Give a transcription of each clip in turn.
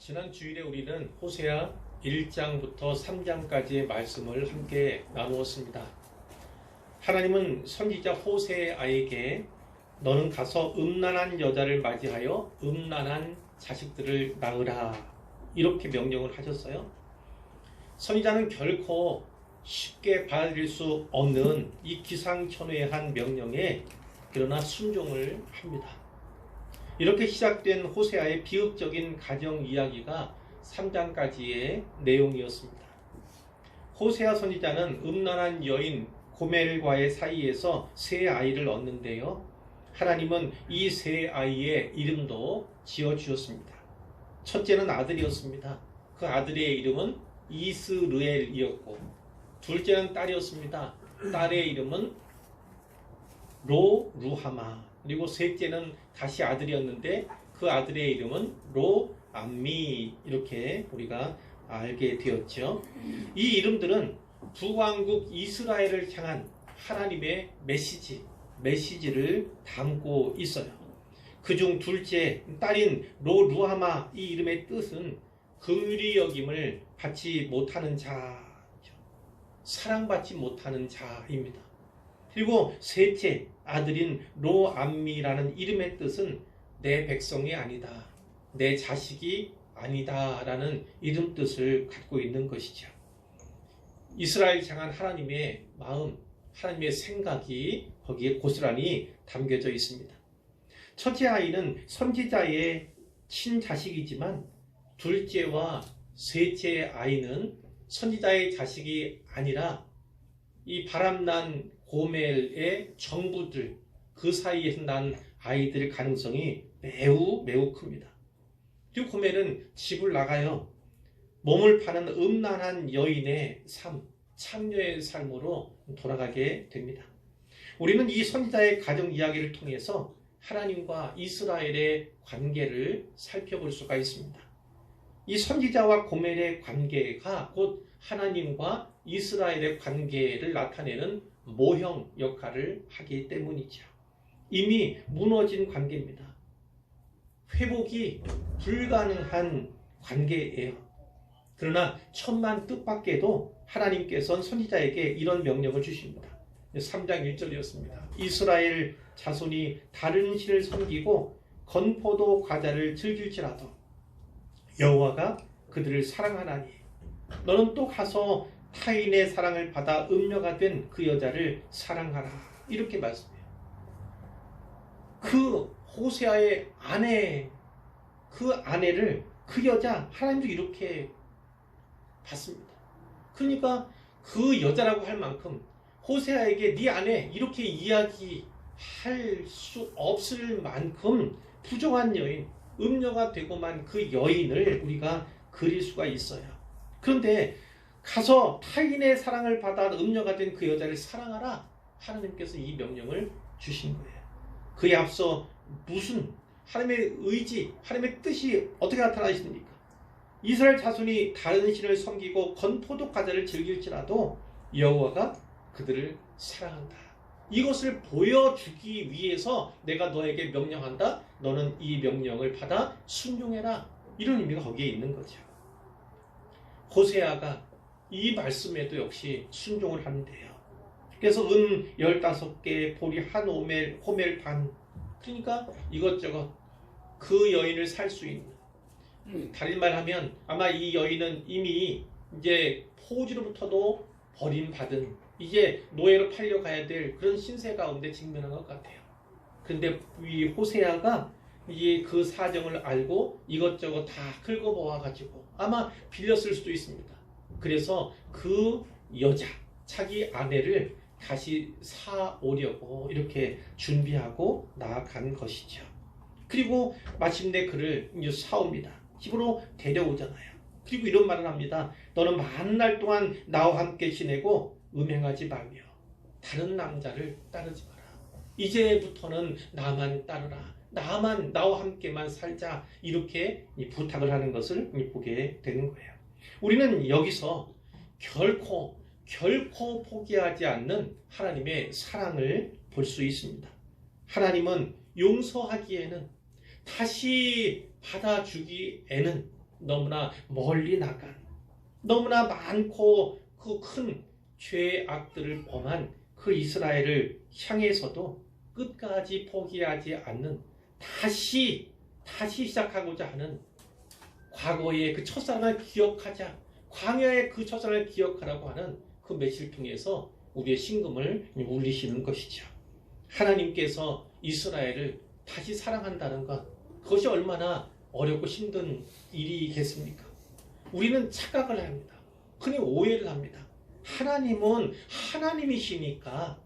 지난 주일에 우리는 호세아 1장부터 3장까지의 말씀을 함께 나누었습니다. 하나님은 선지자 호세아에게 너는 가서 음란한 여자를 맞이하여 음란한 자식들을 낳으라 이렇게 명령을 하셨어요. 선지자는 결코 쉽게 받아들일 수 없는 이 기상천외한 명령에 그러나 순종을 합니다. 이렇게 시작된 호세아의 비극적인 가정 이야기가 3장까지의 내용이었습니다. 호세아 선지자는 음란한 여인 고멜과의 사이에서 세 아이를 얻는데요. 하나님은 이 세 아이의 이름도 지어주셨습니다. 첫째는 아들이었습니다. 그 아들의 이름은 이스르엘이었고, 둘째는 딸이었습니다. 딸의 이름은 로루하마, 그리고 셋째는 다시 아들이었는데 그 아들의 이름은 로암미, 이렇게 우리가 알게 되었죠. 이 이름들은 북왕국 이스라엘을 향한 하나님의 메시지를 담고 있어요. 그중 둘째 딸인 로루하마, 이 이름의 뜻은 긍휼히 여김을 받지 못하는 자죠. 사랑받지 못하는 자입니다. 그리고 셋째 아들인 로암미라는 이름의 뜻은 내 백성이 아니다, 내 자식이 아니다 라는 이름 뜻을 갖고 있는 것이죠. 이스라엘 향한 하나님의 마음, 하나님의 생각이 거기에 고스란히 담겨져 있습니다. 첫째 아이는 선지자의 친자식이지만 둘째와 셋째 아이는 선지자의 자식이 아니라 이 바람난 고멜의 정부들, 그 사이에서 난 아이들 가능성이 매우 큽니다. 그리고 고멜은 집을 나가요. 몸을 파는 음란한 여인의 삶, 창녀의 삶으로 돌아가게 됩니다. 우리는 이 선지자의 가정 이야기를 통해서 하나님과 이스라엘의 관계를 살펴볼 수가 있습니다. 이 선지자와 고멜의 관계가 곧 하나님과 이스라엘의 관계를 나타내는 모형 역할을 하기 때문이죠. 이미 무너진 관계입니다. 회복이 불가능한 관계예요. 그러나 천만 뜻밖에도 하나님께서는 선지자에게 이런 명령을 주십니다. 3장 1절이었습니다. 이스라엘 자손이 다른 신을 섬기고 건포도 과자를 즐길지라도 여호와가 그들을 사랑하나니 너는 또 가서 타인의 사랑을 받아 음녀가 된 그 여자를 사랑하라, 이렇게 말씀해요. 그 호세아의 아내, 그 아내를, 그 여자, 하나님도 이렇게 봤습니다. 그러니까 그 여자라고 할 만큼 호세아에게 네 아내 이렇게 이야기할 수 없을 만큼 부정한 여인, 음녀가 되고만 그 여인을 우리가 그릴 수가 있어요. 그런데 가서 타인의 사랑을 받아 음녀가 된 그 여자를 사랑하라, 하나님께서 이 명령을 주신 거예요. 그에 앞서 무슨 하나님의 의지, 하나님의 뜻이 어떻게 나타나시습니까? 이스라엘 자손이 다른 신을 섬기고 건포도 과자를 즐길지라도 여호와가 그들을 사랑한다, 이것을 보여주기 위해서 내가 너에게 명령한다, 너는 이 명령을 받아 순종해라, 이런 의미가 거기에 있는 거죠. 호세아가 이 말씀에도 역시 순종을 하는데요. 그래서 은 15개, 보리 한 호멜 반, 그러니까 이것저것 그 여인을 살 수 있는, 다른 말하면 아마 이 여인은 이미 이제 포지로부터도 버림받은, 이제 노예로 팔려가야 될 그런 신세 가운데 직면한 것 같아요. 그런데 이 호세아가 이 그 사정을 알고 이것저것 다 긁어모아가지고 아마 빌렸을 수도 있습니다. 그래서 그 여자, 자기 아내를 다시 사오려고 이렇게 준비하고 나아간 것이죠. 그리고 마침내 그를 이제 사옵니다. 집으로 데려오잖아요. 그리고 이런 말을 합니다. 너는 만날 동안 나와 함께 지내고 음행하지 말며 다른 남자를 따르지 마라. 이제부터는 나만 따르라, 나만, 나와 함께만 살자, 이렇게 부탁을 하는 것을 보게 되는 거예요. 우리는 여기서 결코 포기하지 않는 하나님의 사랑을 볼 수 있습니다. 하나님은 용서하기에는, 다시 받아주기에는 너무나 멀리 나간, 너무나 많고 그 큰 죄악들을 범한 그 이스라엘을 향해서도 끝까지 포기하지 않는, 다시 시작하고자 하는, 과거의 그 첫사랑을 기억하자, 광야의 그 첫사랑을 기억하라고 하는 그 메시지를 통해서 우리의 심금을 울리시는 것이죠. 하나님께서 이스라엘을 다시 사랑한다는 것, 그것이 얼마나 어렵고 힘든 일이겠습니까? 우리는 착각을 합니다. 흔히 오해를 합니다. 하나님은 하나님이시니까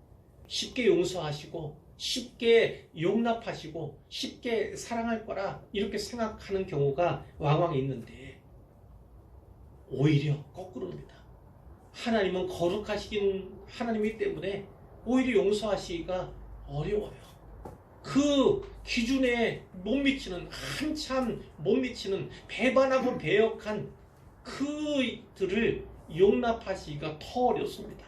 쉽게 용서하시고 쉽게 용납하시고 쉽게 사랑할 거라 이렇게 생각하는 경우가 왕왕 있는데, 오히려 거꾸로입니다. 하나님은 거룩하신 하나님이기 때문에 오히려 용서하시기가 어려워요. 그 기준에 못 미치는, 한참 못 미치는 배반하고 배역한 그들을 용납하시기가 더 어렵습니다.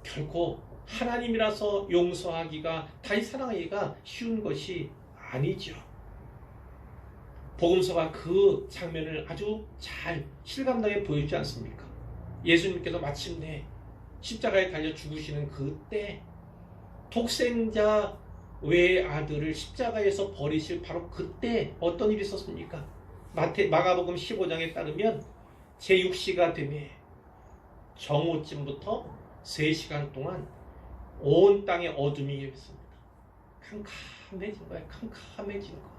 결코 하나님이라서 용서하기가, 다시 사랑하기가 쉬운 것이 아니죠. 복음서가 그 장면을 아주 잘 실감나게 보여주지 않습니까? 예수님께서 마침내 십자가에 달려 죽으시는 그때 독생자 외의 아들을 십자가에서 버리실 바로 그때 어떤 일이 있었습니까? 마가복음 15장에 따르면 제6시가 되매 정오쯤부터 3시간 동안 온 땅에 어둠이 임했습니다. 캄캄해진 거예요. 캄캄해진 거.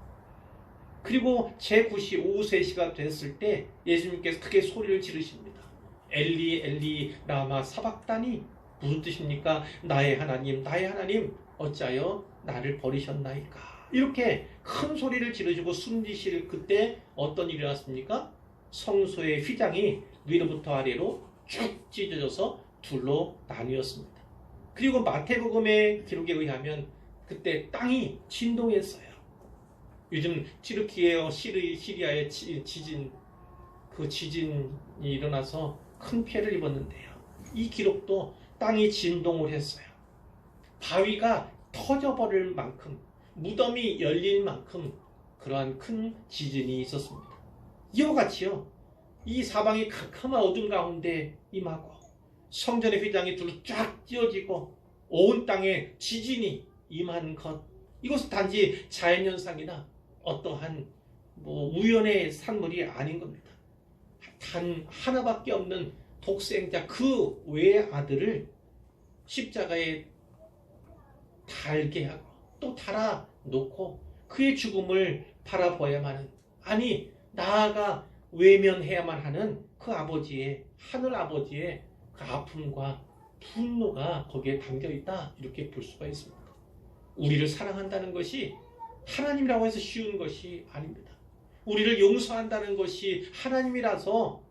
그리고 제9시 오후 3시가 됐을 때 예수님께서 크게 소리를 지르십니다. 엘리 엘리 라마 사박다니, 무슨 뜻입니까? 나의 하나님 나의 하나님 어찌하여 나를 버리셨나이까. 이렇게 큰 소리를 지르시고 숨지실 그때 어떤 일이 일어났습니까? 성소의 휘장이 위로부터 아래로 쭉 찢어져서 둘로 나뉘었습니다. 그리고 마태복음의 기록에 의하면 그때 땅이 진동했어요. 요즘 튀르키예 시리아의 지진, 그 지진이 일어나서 큰 피해를 입었는데요. 이 기록도 땅이 진동을 했어요. 바위가 터져버릴 만큼, 무덤이 열릴 만큼 그러한 큰 지진이 있었습니다. 이와 같이요, 이 사방이 캄캄한 어둠 가운데 임하고 성전의 휘장이 둘로 쫙 찢어지고 온 땅에 지진이 임한 것, 이것은 단지 자연현상이나 어떠한 우연의 산물이 아닌 겁니다. 단 하나밖에 없는 독생자 그 외의 아들을 십자가에 달게 하고 또 달아놓고 그의 죽음을 바라보아야만 하는, 아니 나아가 외면해야만 하는 그 아버지의, 하늘 아버지의 그 아픔과 분노가 거기에 담겨있다, 이렇게 볼 수가 있습니다. 우리를 사랑한다는 것이 하나님이라고 해서 쉬운 것이 아닙니다. 우리를 용서한다는 것이 하나님이라서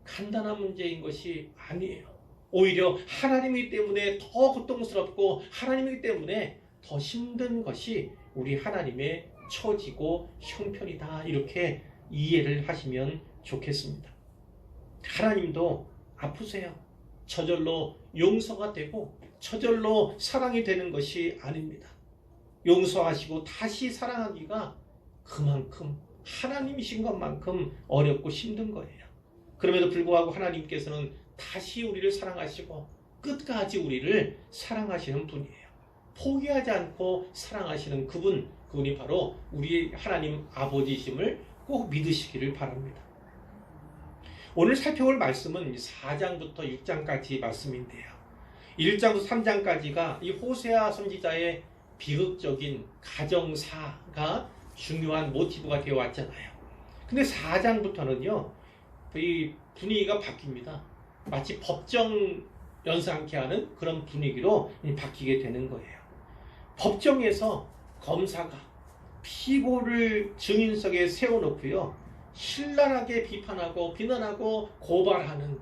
간단한 문제인 것이 아니에요. 오히려 하나님이기 때문에 더 고통스럽고 하나님이기 때문에 더 힘든 것이 우리 하나님의 처지고 형편이다, 이렇게 이해를 하시면 좋겠습니다. 하나님도 아프세요. 저절로 용서가 되고 저절로 사랑이 되는 것이 아닙니다. 용서하시고 다시 사랑하기가 그만큼 하나님이신 것만큼 어렵고 힘든 거예요. 그럼에도 불구하고 하나님께서는 다시 우리를 사랑하시고 끝까지 우리를 사랑하시는 분이에요. 포기하지 않고 사랑하시는 그분이 바로 우리 하나님 아버지심을 꼭 믿으시기를 바랍니다. 오늘 살펴볼 말씀은 4장부터 6장까지 말씀인데요. 1장부터 3장까지가 이 호세아 선지자의 비극적인 가정사가 중요한 모티브가 되어 왔잖아요. 근데 4장부터는요, 이 분위기가 바뀝니다. 마치 법정 연상케 하는 그런 분위기로 바뀌게 되는 거예요. 법정에서 검사가 피고를 증인석에 세워놓고요, 신랄하게 비판하고 비난하고 고발하는,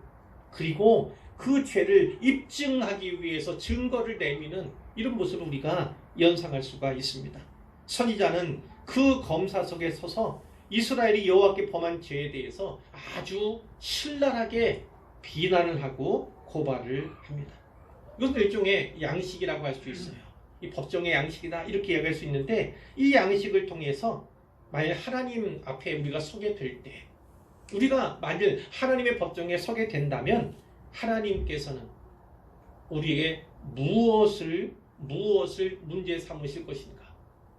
그리고 그 죄를 입증하기 위해서 증거를 내미는 이런 모습을 우리가 연상할 수가 있습니다. 선지자는 그 검사석에 서서 이스라엘이 여호와께 범한 죄에 대해서 아주 신랄하게 비난을 하고 고발을 합니다. 이것도 일종의 양식이라고 할 수 있어요. 이 법정의 양식이다, 이렇게 이야기할 수 있는데, 이 양식을 통해서 만약 하나님 앞에 우리가 서게 될 때 우리가 만일 하나님의 법정에 서게 된다면 하나님께서는 우리에게 무엇을 문제 삼으실 것인가?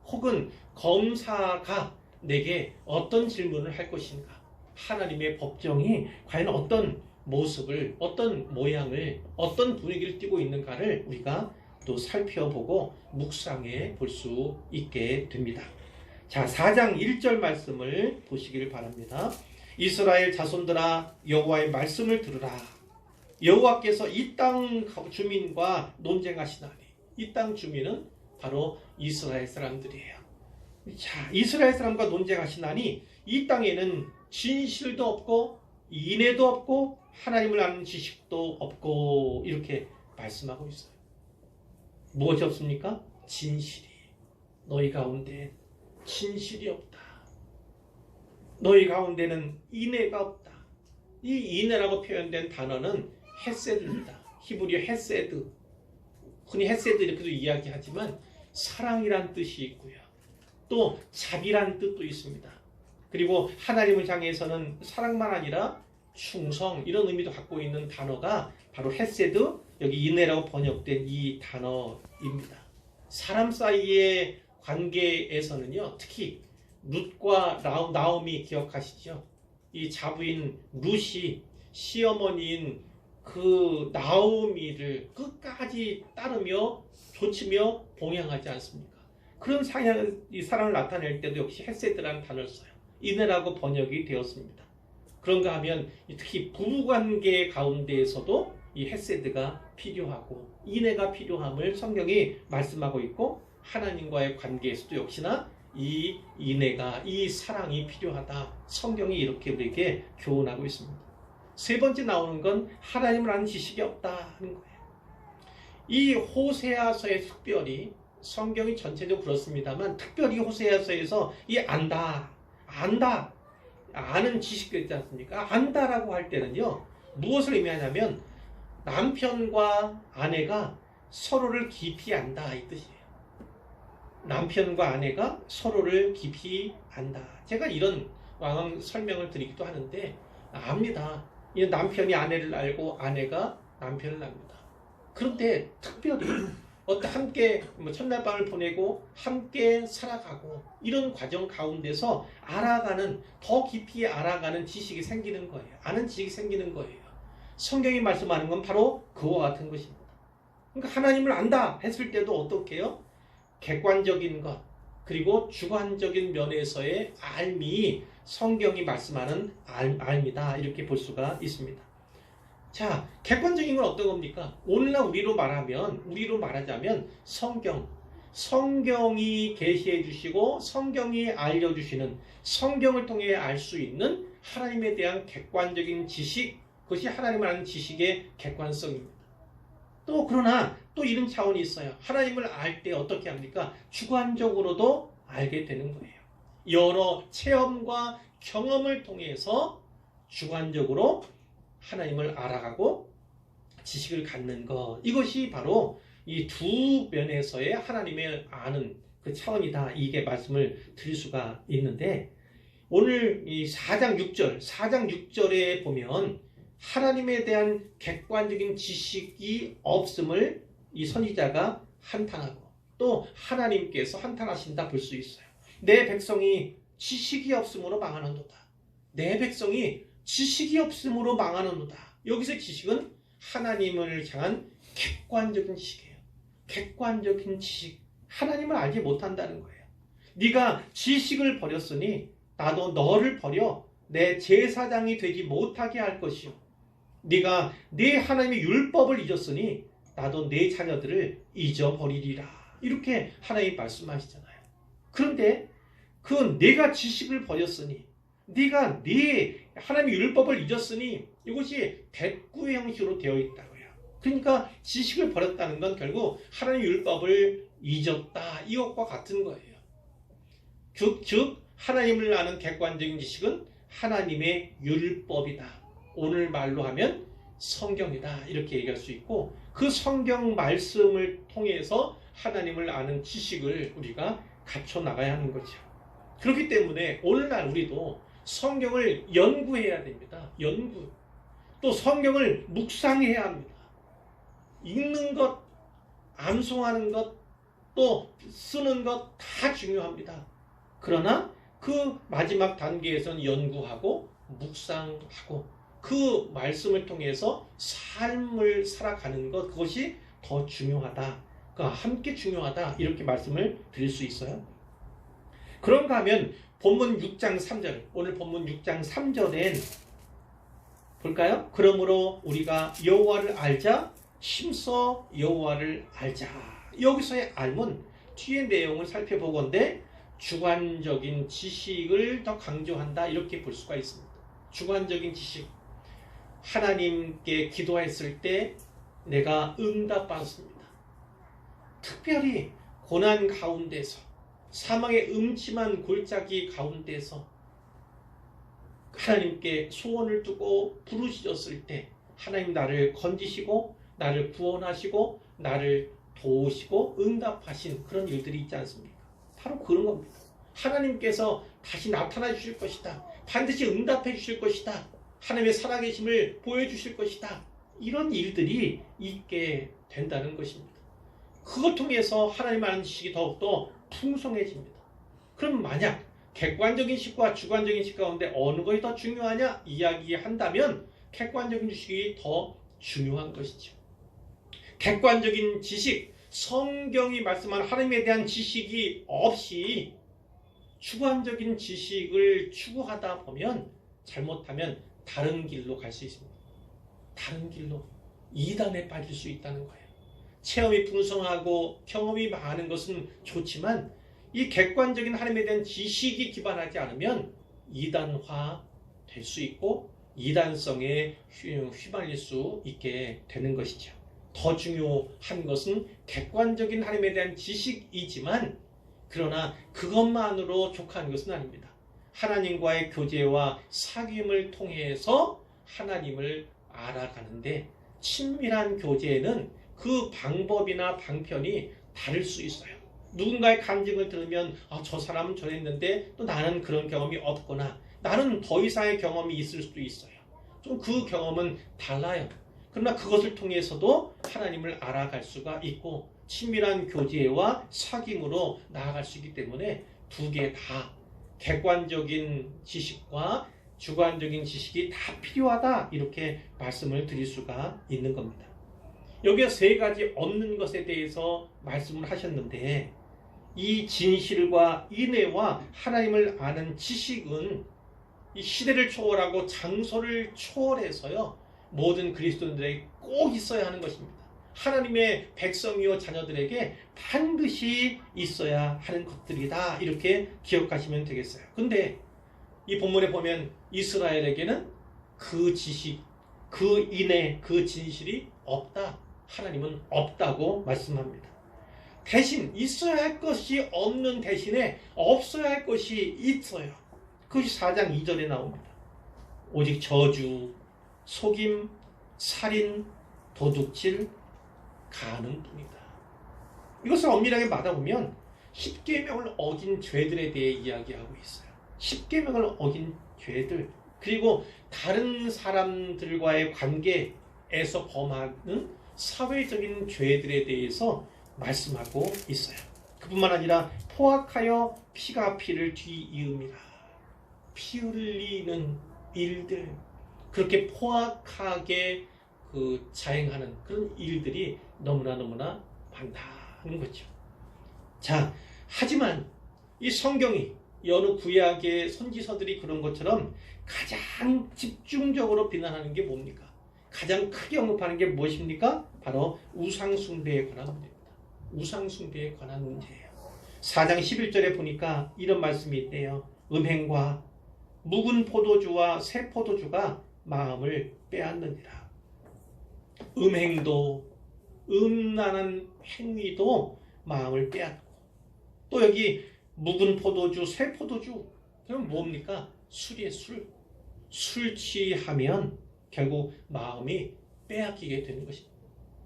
혹은 검사가 내게 어떤 질문을 할 것인가? 하나님의 법정이 과연 어떤 모습을, 어떤 모양을, 어떤 분위기를 띠고 있는가를 우리가 또 살펴보고 묵상해 볼 수 있게 됩니다. 자, 4장 1절 말씀을 보시길 바랍니다. 이스라엘 자손들아 여호와의 말씀을 들으라. 여호와께서 이 땅 주민과 논쟁하시나니, 이 땅 주민은 바로 이스라엘 사람들이에요. 자, 이스라엘 사람과 논쟁하시나니 이 땅에는 진실도 없고 인애도 없고 하나님을 아는 지식도 없고 이렇게 말씀하고 있어요. 무엇이 없습니까? 진실이. 너희 가운데 진실이 없다. 너희 가운데는 인애가 없다. 이 인애라고 표현된 단어는 헤세드입니다. 히브리어 헤세드. 흔히 헤세드 이렇게도 이야기하지만 사랑이란 뜻이 있고요. 또 자비란 뜻도 있습니다. 그리고 하나님을 향해서는 사랑만 아니라 충성 이런 의미도 갖고 있는 단어가 바로 헤세드, 여기 인애라고 번역된 이 단어입니다. 사람 사이의 관계에서는요, 특히 룻과 나옴이 기억하시죠? 이 자부인 룻이 시어머니인 그 나오미를 끝까지 따르며 조치며 봉양하지 않습니까? 그런 이 사랑을 나타낼 때도 역시 헤세드라는 단어를 써요. 인애라고 번역이 되었습니다. 그런가 하면 특히 부부관계 가운데에서도 이 헤세드가 필요하고 인애가 필요함을 성경이 말씀하고 있고, 하나님과의 관계에서도 역시나 이 인애가, 이 사랑이 필요하다. 성경이 이렇게 우리에게 교훈하고 있습니다. 세 번째 나오는 건 하나님을 아는 지식이 없다 하는 거예요. 이 호세아서에 특별히, 성경이 전체적으로 그렇습니다만 특별히 호세아서에서 이 안다, 아는 지식이 있지 않습니까? 안다라고 할 때는요, 무엇을 의미하냐면 남편과 아내가 서로를 깊이 안다 이 뜻이에요. 남편과 아내가 서로를 깊이 안다. 제가 이런 설명을 드리기도 하는데 압니다. 이 남편이 아내를 알고 아내가 남편을 압니다. 그런데 특별히 함께 첫날 밤을 보내고 함께 살아가고 이런 과정 가운데서 더 깊이 알아가는 지식이 생기는 거예요. 아는 지식이 생기는 거예요. 성경이 말씀하는 건 바로 그와 같은 것입니다. 그러니까 하나님을 안다 했을 때도 어떻게 해요? 객관적인 것, 그리고 주관적인 면에서의 알미, 성경이 말씀하는 알미다 이렇게 볼 수가 있습니다. 자, 객관적인 건 어떤 겁니까? 오늘날 우리로 말하자면 성경이 계시해 주시고 성경이 알려주시는, 성경을 통해 알 수 있는 하나님에 대한 객관적인 지식, 그것이 하나님을 아는 지식의 객관성입니다. 그러나 또 이런 차원이 있어요. 하나님을 알 때 어떻게 합니까? 주관적으로도 알게 되는 거예요. 여러 체험과 경험을 통해서 주관적으로 하나님을 알아가고 지식을 갖는 것, 이것이 바로 이 두 면에서의 하나님을 아는 그 차원이다. 이게 말씀을 드릴 수가 있는데, 오늘 이 4장 6절에 보면 하나님에 대한 객관적인 지식이 없음을 이 선지자가 한탄하고, 또 하나님께서 한탄하신다 볼 수 있어요. 내 백성이 지식이 없음으로 망하는도다. 내 백성이 지식이 없음으로 망하는도다. 여기서 지식은 하나님을 향한 객관적인 지식이에요. 객관적인 지식. 하나님을 알지 못한다는 거예요. 네가 지식을 버렸으니 나도 너를 버려 내 제사장이 되지 못하게 할 것이요. 네가 네 하나님의 율법을 잊었으니 나도 네 자녀들을 잊어버리리라. 이렇게 하나님이 말씀하시잖아요. 그런데 내가 지식을 버렸으니, 네가 네 하나님의 율법을 잊었으니, 이것이 대꾸의 형식으로 되어 있다고요. 그러니까 지식을 버렸다는 건 결국 하나님의 율법을 잊었다, 이것과 같은 거예요. 즉 하나님을 아는 객관적인 지식은 하나님의 율법이다. 오늘 말로 하면 성경이다. 이렇게 얘기할 수 있고, 그 성경 말씀을 통해서 하나님을 아는 지식을 우리가 갖춰 나가야 하는 거죠. 그렇기 때문에 오늘날 우리도 성경을 연구해야 됩니다. 연구. 또 성경을 묵상해야 합니다. 읽는 것, 암송하는 것, 또 쓰는 것 다 중요합니다. 그러나 그 마지막 단계에서는 연구하고 묵상하고 그 말씀을 통해서 삶을 살아가는 것, 그것이 더 중요하다. 그러니까 함께 중요하다. 이렇게 말씀을 드릴 수 있어요. 그런가 하면 본문 6장 3절, 오늘 본문 6장 3절엔 볼까요? 그러므로 우리가 여호와를 알자, 힘써 여호와를 알자. 여기서의 알문, 뒤의 내용을 살펴보건대 주관적인 지식을 더 강조한다. 이렇게 볼 수가 있습니다. 주관적인 지식. 하나님께 기도했을 때 내가 응답받았습니다. 특별히 고난 가운데서, 사망의 음침한 골짜기 가운데서 하나님께 소원을 두고 부르짖었을 때 하나님 나를 건지시고 나를 구원하시고 나를 도우시고 응답하신 그런 일들이 있지 않습니까? 바로 그런 겁니다. 하나님께서 다시 나타나 주실 것이다. 반드시 응답해 주실 것이다. 하나님의 살아계심을 보여주실 것이다. 이런 일들이 있게 된다는 것입니다. 그것 통해서 하나님 아는 지식이 더욱더 풍성해집니다. 그럼 만약 객관적인 지식과 주관적인 지식 가운데 어느 것이 더 중요하냐 이야기한다면 객관적인 지식이 더 중요한 것이죠. 객관적인 지식, 성경이 말씀하는 하나님에 대한 지식이 없이 주관적인 지식을 추구하다 보면 잘못하면 다른 길로 갈 수 있습니다. 다른 길로 이단에 빠질 수 있다는 거예요. 체험이 풍성하고 경험이 많은 것은 좋지만 이 객관적인 하나님에 대한 지식이 기반하지 않으면 이단화 될 수 있고 이단성에 휘말릴 수 있게 되는 것이죠. 더 중요한 것은 객관적인 하나님에 대한 지식이지만 그러나 그것만으로 족한 것은 아닙니다. 하나님과의 교제와 사귐을 통해서 하나님을 알아가는데 친밀한 교제에는 그 방법이나 방편이 다를 수 있어요. 누군가의 간증을 들으면 저 사람은 저랬는데 또 나는 그런 경험이 없거나 나는 더 이상의 경험이 있을 수도 있어요. 좀 그 경험은 달라요. 그러나 그것을 통해서도 하나님을 알아갈 수가 있고 친밀한 교제와 사귐으로 나아갈 수 있기 때문에 두 개 다 객관적인 지식과 주관적인 지식이 다 필요하다 이렇게 말씀을 드릴 수가 있는 겁니다. 여기에 세 가지 없는 것에 대해서 말씀을 하셨는데 이 진실과 인애와 하나님을 아는 지식은 이 시대를 초월하고 장소를 초월해서요 모든 그리스도인들에게 꼭 있어야 하는 것입니다. 하나님의 백성이요 자녀들에게 반드시 있어야 하는 것들이다 이렇게 기억하시면 되겠어요. 근데 이 본문에 보면 이스라엘에게는 그 지식, 그 인애, 그 진실이 없다. 하나님은 없다고 말씀합니다. 대신 있어야 할 것이 없는 대신에 없어야 할 것이 있어요. 그것이 4장 2절에 나옵니다. 오직 저주, 속임, 살인, 도둑질, 가늠뿐이다. 이것을 엄밀하게 받아보면 10계명을 어긴 죄들에 대해 이야기하고 있어요. 10계명을 어긴 죄들, 그리고 다른 사람들과의 관계에서 범하는 사회적인 죄들에 대해서 말씀하고 있어요. 그뿐만 아니라 포악하여 피가 피를 뒤이음이라. 피 흘리는 일들, 그렇게 포악하게 자행하는 그런 일들이 너무나 많다는 거죠. 자, 하지만 이 성경이 여느 구약의 선지서들이 그런 것처럼 가장 집중적으로 비난하는 게 뭡니까? 가장 크게 언급하는 게 무엇입니까? 바로 우상숭배에 관한 문제입니다. 우상숭배에 관한 문제예요. 4장 11절에 보니까 이런 말씀이 있대요. 음행과 묵은 포도주와 새 포도주가 마음을 빼앗느니라. 음행도 음란한 행위도 마음을 빼앗고 또 여기 묵은 포도주, 새 포도주 그럼 뭡니까? 술이에요. 술 취하면 결국 마음이 빼앗기게 되는 것입니다.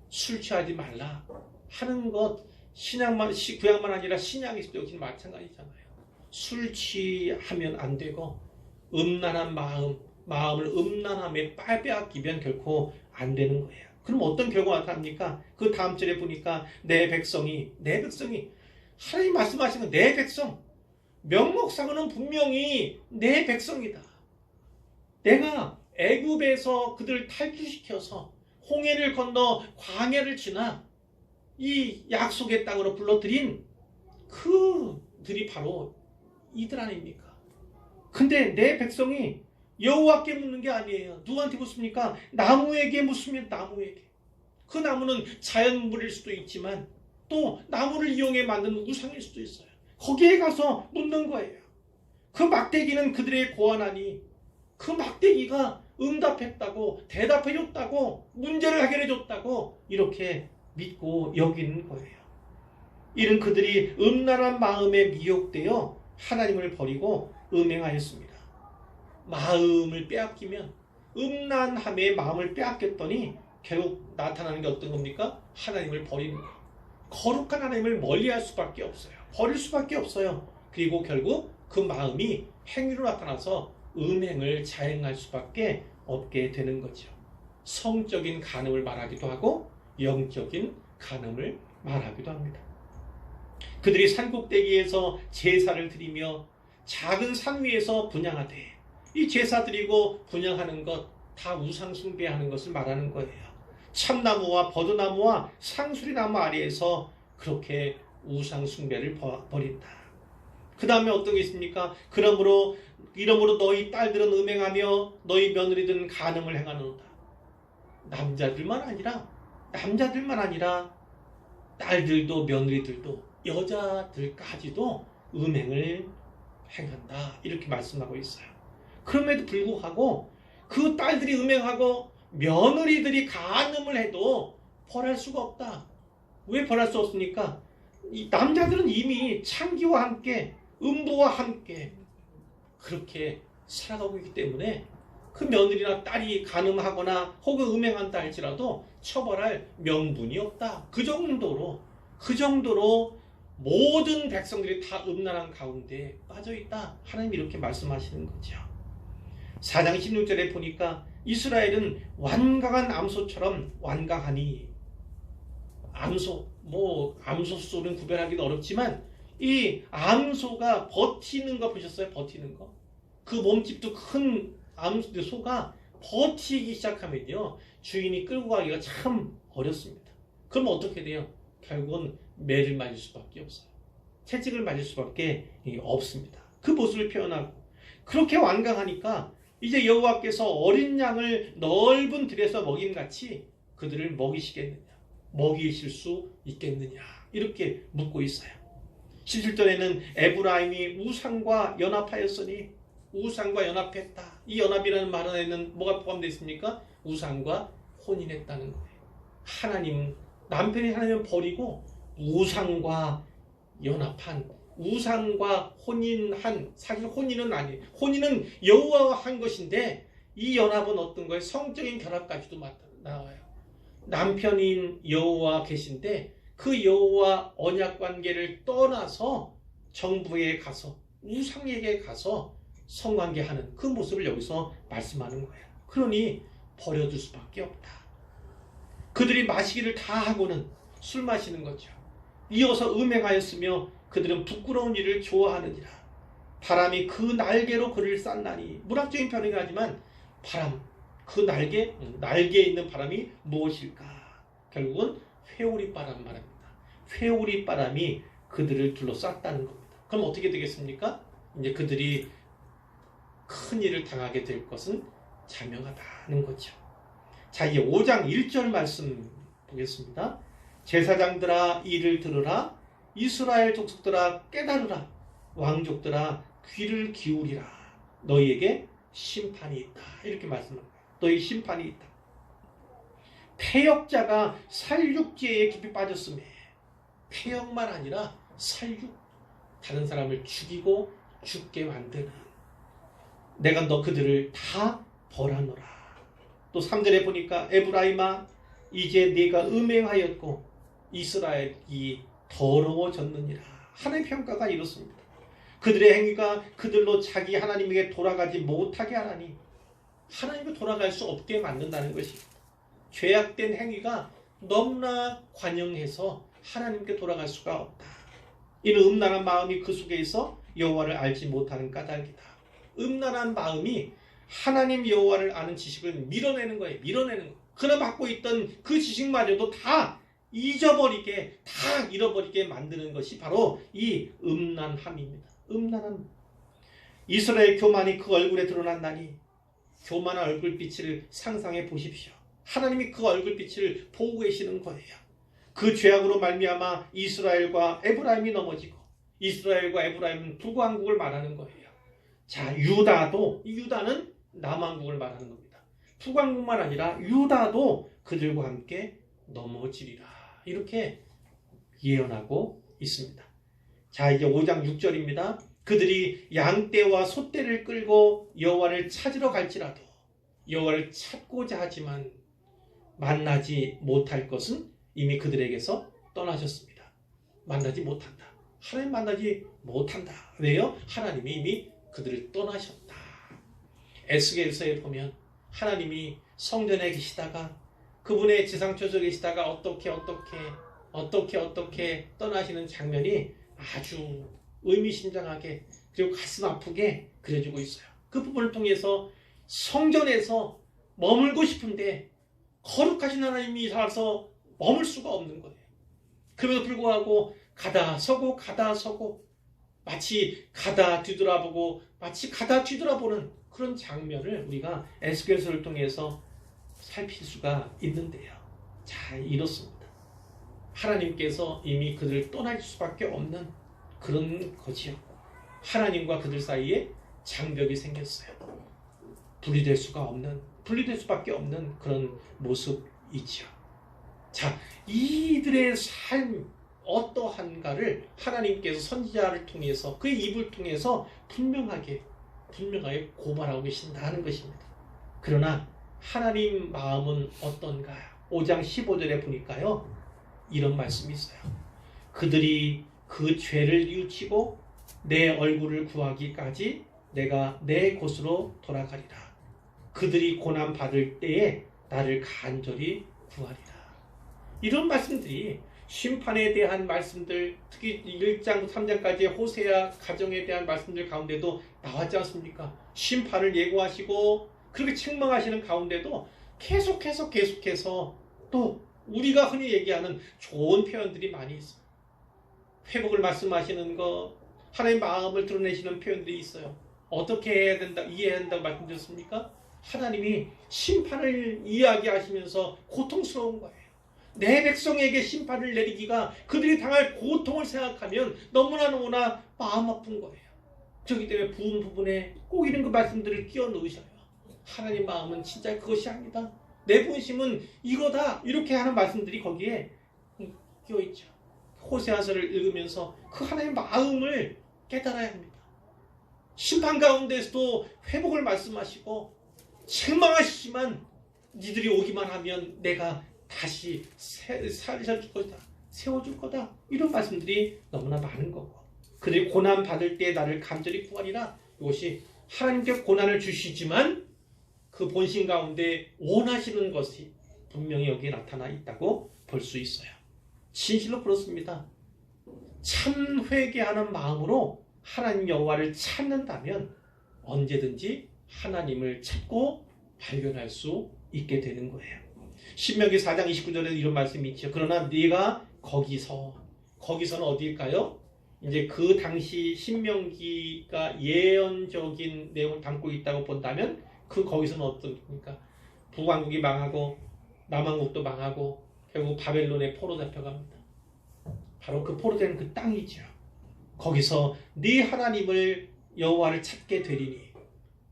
술 취하지 말라 하는 것 구약만 아니라 신약에서도 역시 마찬가지잖아요. 술 취하면 안 되고 음란한 마음을 음란함에 빼앗기면 결코 안 되는 거예요. 그럼 어떤 결과가 나타납니까? 그 다음 절에 보니까 내 백성이 하나님 말씀하시는 내 백성, 명목상으로는 분명히 내 백성이다. 내가 애굽에서 그들을 탈출시켜서 홍해를 건너 광야를 지나 이 약속의 땅으로 불러들인 그들이 바로 이들 아닙니까? 근데 내 백성이 여호와께 묻는 게 아니에요. 누구한테 묻습니까? 나무에게 묻습니다. 나무에게. 그 나무는 자연물일 수도 있지만 또 나무를 이용해 만든 우상일 수도 있어요. 거기에 가서 묻는 거예요. 그 막대기는 그들의 고안하니 그 막대기가 응답했다고, 대답해줬다고, 문제를 해결해줬다고 이렇게 믿고 여기는 거예요. 이런 그들이 음란한 마음에 미혹되어 하나님을 버리고 음행하였습니다. 마음을 빼앗기면 음란함에 마음을 빼앗겼더니 결국 나타나는 게 어떤 겁니까? 하나님을 버리는 거. 거룩한 하나님을 멀리할 수밖에 없어요. 버릴 수밖에 없어요. 그리고 결국 그 마음이 행위로 나타나서 음행을 자행할 수밖에 없게 되는 거죠. 성적인 간음을 말하기도 하고 영적인 간음을 말하기도 합니다. 그들이 산꼭대기에서 제사를 드리며 작은 산 위에서 분향하되, 이 제사 드리고 분향하는 것 다 우상 숭배하는 것을 말하는 거예요. 참나무와 버드나무와 상수리나무 아래에서 그렇게 우상 숭배를 벌인다. 그 다음에 어떤 게 있습니까? 이러므로 너희 딸들은 음행하며 너희 며느리들은 간음을 행하노다. 남자들만 아니라 딸들도 며느리들도 여자들까지도 음행을 행한다. 이렇게 말씀하고 있어요. 그럼에도 불구하고 그 딸들이 음행하고 며느리들이 간음을 해도 벌할 수가 없다. 왜 벌할 수 없습니까? 이 남자들은 이미 창기와 함께 음부와 함께 그렇게 살아가고 있기 때문에 그 며느리나 딸이 간음하거나 혹은 음행한다 할지라도 처벌할 명분이 없다. 그 정도로 모든 백성들이 다 음란한 가운데 빠져있다. 하나님이 이렇게 말씀하시는 거죠. 4장 16절에 보니까 이스라엘은 완강한 암소처럼 완강하니, 암소 소는 구별하기도 어렵지만 이 암소가 버티는 거 보셨어요? 버티는 거. 그 몸집도 큰 소가 버티기 시작하면요, 주인이 끌고 가기가 참 어렵습니다. 그럼 어떻게 돼요? 결국은 매를 맞을 수밖에 없어요. 채찍을 맞을 수밖에 없습니다. 그 모습을 표현하고, 그렇게 완강하니까 이제 여호와께서 어린 양을 넓은 들에서 먹임같이 그들을 먹이실 수 있겠느냐, 이렇게 묻고 있어요. 17절에는 에브라임이 우상과 연합하였으니, 우상과 연합했다. 이 연합이라는 말에는 뭐가 포함되어 있습니까? 우상과 혼인했다는 거예요. 남편이 하나님을 버리고 우상과 연합한, 우상과 혼인한, 사실 혼인은 아니에요. 혼인은 여호와와 한 것인데 이 연합은 어떤 거예요? 성적인 결합까지도 나와요. 남편인 여호와 계신데 그 여호와 언약 관계를 떠나서 정부에 가서 우상에게 가서 성관계하는 그 모습을 여기서 말씀하는 거예요. 그러니 버려둘 수밖에 없다. 그들이 마시기를 다 하고는 술 마시는 거죠. 이어서 음행하였으며 그들은 부끄러운 일을 좋아하느니라. 바람이 그 날개로 그를 쌌나니. 문학적인 표현이긴 하지만 그 날개에 있는 바람이 무엇일까? 결국은 회오리 바람 말합니다. 회오리 바람이 그들을 둘러쌌다는 겁니다. 그럼 어떻게 되겠습니까? 이제 그들이 큰 일을 당하게 될 것은 자명하다는 거죠. 자, 이제 5장 1절 말씀 보겠습니다. 제사장들아 이를 들으라, 이스라엘 족속들아 깨달으라, 왕족들아 귀를 기울이라, 너희에게 심판이 있다. 이렇게 말씀합니다. 너희 심판이 있다. 패역자가 살육죄에 깊이 빠졌음에, 패역만 아니라 살육, 다른 사람을 죽이고 죽게 만드는, 내가 너 그들을 다 벌하노라. 또 3절에 보니까 에브라임아 이제 네가 음행하였고 이스라엘이 더러워졌느니라. 하나님의 평가가 이렇습니다. 그들의 행위가 그들로 자기 하나님에게 돌아가지 못하게 하나니 하나님께 돌아갈 수 없게 만든다는 것입니다. 죄악된 행위가 너무나 관영해서 하나님께 돌아갈 수가 없다. 이는 음란한 마음이 그 속에 있어 여호와를 알지 못하는 까닭이다. 음란한 마음이 하나님 여호와를 아는 지식을 밀어내는 거예요. 밀어내는 거. 그나 갖고 있던 그 지식마저도 다 잊어버리게, 다 잃어버리게 만드는 것이 바로 이 음란함입니다. 음란함. 이스라엘 교만이 그 얼굴에 드러난다니 교만한 얼굴빛을 상상해 보십시오. 하나님이 그 얼굴빛을 보고 계시는 거예요. 그 죄악으로 말미암아 이스라엘과 에브라임이 넘어지고 이스라엘과 에브라임은 북왕국을 말하는 거예요. 자, 유다는 남왕국을 말하는 겁니다. 북왕국만 아니라 유다도 그들과 함께 넘어지리라. 이렇게 예언하고 있습니다. 자, 이제 5장 6절입니다. 그들이 양떼와 소떼를 끌고 여호와를 찾으러 갈지라도 여호와를 찾고자 하지만 만나지 못할 것은 이미 그들에게서 떠나셨습니다. 만나지 못한다. 하나님 만나지 못한다. 왜요? 하나님이 이미 그들을 떠나셨다. 에스겔서에 보면 하나님이 성전에 계시다가 그분의 지상초석에 계시다가 어떻게 떠나시는 장면이 아주 의미심장하게 그리고 가슴 아프게 그려지고 있어요. 그 부분을 통해서 성전에서 머물고 싶은데 거룩하신 하나님이 살아서 머물 수가 없는 거예요. 그럼에도 불구하고 가다 서고 마치 가다 뒤돌아보는 그런 장면을 우리가 에스겔서를 통해서 살필 수가 있는데요. 자, 이렇습니다. 하나님께서 이미 그들을 떠날 수밖에 없는 그런 거지요. 하나님과 그들 사이에 장벽이 생겼어요. 분리될 수밖에 없는 그런 모습이지요. 자, 이들의 삶 어떠한가를 하나님께서 선지자를 통해서 그의 입을 통해서 분명하게 고발하고 계신다는 것입니다. 그러나 하나님 마음은 어떤가요? 5장 15절에 보니까요, 이런 말씀이 있어요. 그들이 그 죄를 뉘우치고 내 얼굴을 구하기까지 내가 내 곳으로 돌아가리라. 그들이 고난 받을 때에 나를 간절히 구하리라. 이런 말씀들이 심판에 대한 말씀들, 특히 1장 3장까지의 호세아 가정에 대한 말씀들 가운데도 나왔지 않습니까? 심판을 예고하시고 그렇게 책망하시는 가운데도 계속해서 또 우리가 흔히 얘기하는 좋은 표현들이 많이 있어요. 회복을 말씀하시는 것, 하나님의 마음을 드러내시는 표현들이 있어요. 어떻게 해야 된다, 이해해야 된다고 말씀드렸습니까? 하나님이 심판을 이야기하시면서 고통스러운 거예요. 내 백성에게 심판을 내리기가 그들이 당할 고통을 생각하면 너무나 마음 아픈 거예요. 그렇기 때문에 부분에 꼭 이런 그 말씀들을 끼워 넣으셔요. 하나님 마음은 진짜 그것이 아니다. 내 본심은 이거다. 이렇게 하는 말씀들이 거기에 끼어 있죠. 호세아서를 읽으면서 그 하나님의 마음을 깨달아야 합니다. 심판 가운데서도 회복을 말씀하시고 책망하시지만 니들이 오기만 하면 내가 다시 살려줄 거다. 세워줄 거다. 이런 말씀들이 너무나 많은 거고, 그들이 고난 받을 때 나를 간절히 구하리라. 이것이 하나님께 고난을 주시지만 그 본심 가운데 원하시는 것이 분명히 여기에 나타나 있다고 볼 수 있어요. 진실로 그렇습니다. 참 회개하는 마음으로 하나님 여호와를 찾는다면 언제든지 하나님을 찾고 발견할 수 있게 되는 거예요. 신명기 4장 29절에 이런 말씀이 있죠. 그러나 네가 거기서는 어디일까요? 이제 그 당시 신명기가 예언적인 내용을 담고 있다고 본다면 거기서는 어떻습니까? 북왕국이 망하고 남왕국도 망하고 결국 바벨론에 포로 잡혀갑니다. 바로 그 포로된 그 땅이죠. 거기서 네 하나님을 여호와를 찾게 되리니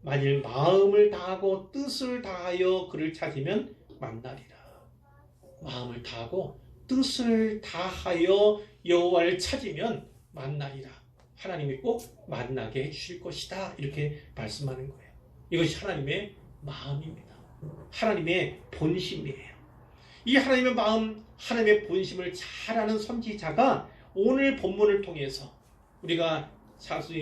만일 마음을 다하고 뜻을 다하여 그를 찾으면 만나리라. 마음을 다하고 뜻을 다하여 여호와를 찾으면 만나리라. 하나님이 꼭 만나게 해주실 것이다. 이렇게 말씀하는 거예요. 이것이 하나님의 마음입니다. 하나님의 본심이에요. 이 하나님의 마음, 하나님의 본심을 잘 아는 선지자가 오늘 본문을 통해서 우리가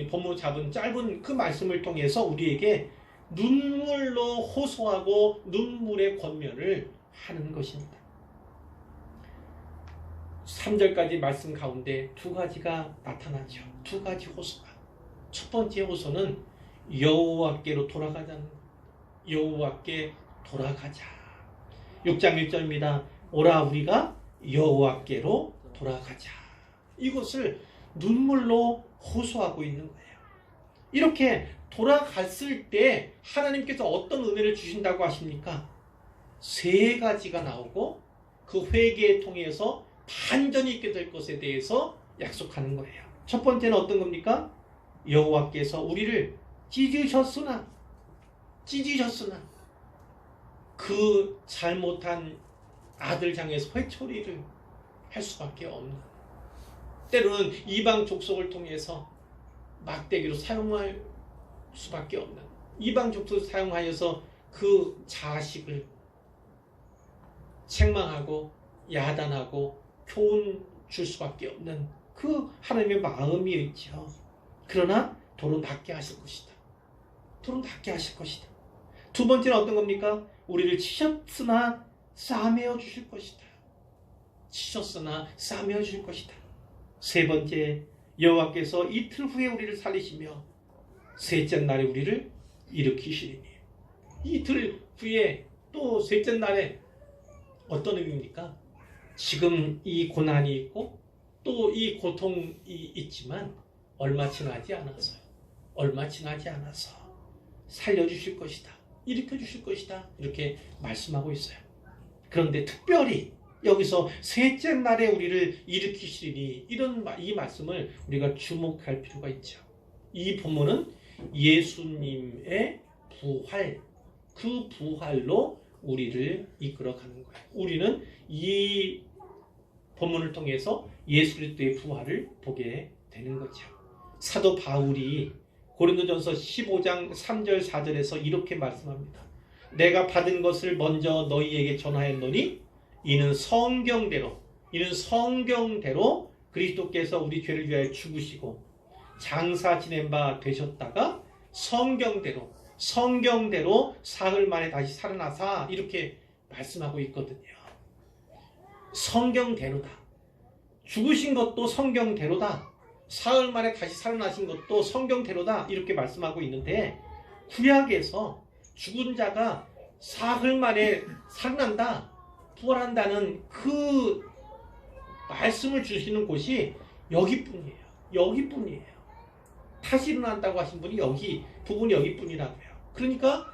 본문 잡은 짧은 그 말씀을 통해서 우리에게 눈물로 호소하고 눈물의 권면을 하는 것입니다. 3절까지 말씀 가운데 두 가지가 나타나죠. 두 가지 호소가. 첫 번째 호소는 여호와께로 돌아가자는 것. 여호와께 돌아가자. 6장 1절입니다. 오라 우리가 여호와께로 돌아가자. 이것을 눈물로 호소하고 있는 거예요. 이렇게 돌아갔을 때 하나님께서 어떤 은혜를 주신다고 하십니까? 세 가지가 나오고 그 회개를 통해서 반전이 있게 될 것에 대해서 약속하는 거예요. 첫 번째는 어떤 겁니까? 여호와께서 우리를 찢으셨으나 그 잘못한 아들 향해서 회초리를 할 수밖에 없는, 때로는 이방 족속을 통해서 막대기로 사용할 수밖에 없는, 이방 족속을 사용하여서 그 자식을 책망하고 야단하고 교훈 줄 수밖에 없는 그 하나님의 마음이 있죠. 그러나 도로 낫게 하실 것이다. 도로 낫게 하실 것이다. 두 번째는 어떤 겁니까? 우리를 치셨으나 싸매어 주실 것이다. 치셨으나 싸매어 주실 것이다. 세 번째, 여호와께서 이틀 후에 우리를 살리시며 셋째 날에 우리를 일으키시리니. 이틀 후에 또 셋째 날에 어떤 의미입니까? 지금 이 고난이 있고 또 이 고통이 있지만 얼마 지나지 않아서 살려주실 것이다. 일으켜주실 것이다. 이렇게 말씀하고 있어요. 그런데 특별히 여기서 셋째 날에 우리를 일으키시리니, 이 말씀을 우리가 주목할 필요가 있죠. 이 본문은 예수님의 부활, 그 부활로 우리를 이끌어가는 거예요. 우리는 이 본문을 통해서 예수 그리스도의 부활을 보게 되는 거죠. 사도 바울이 고린도전서 15장 3절 4절에서 이렇게 말씀합니다. 내가 받은 것을 먼저 너희에게 전하였노니 이는 성경대로 그리스도께서 우리 죄를 위하여 죽으시고 장사 지낸 바 되셨다가 성경대로 사흘 만에 다시 살아나사, 이렇게 말씀하고 있거든요. 성경대로다. 죽으신 것도 성경대로다. 사흘 만에 다시 살아나신 것도 성경대로다. 이렇게 말씀하고 있는데, 구약에서 죽은 자가 사흘 만에 살아난다, 부활한다는 그 말씀을 주시는 곳이 여기뿐이에요. 다시 일어난다고 하신 분이 부분이 여기뿐이라고요. 그러니까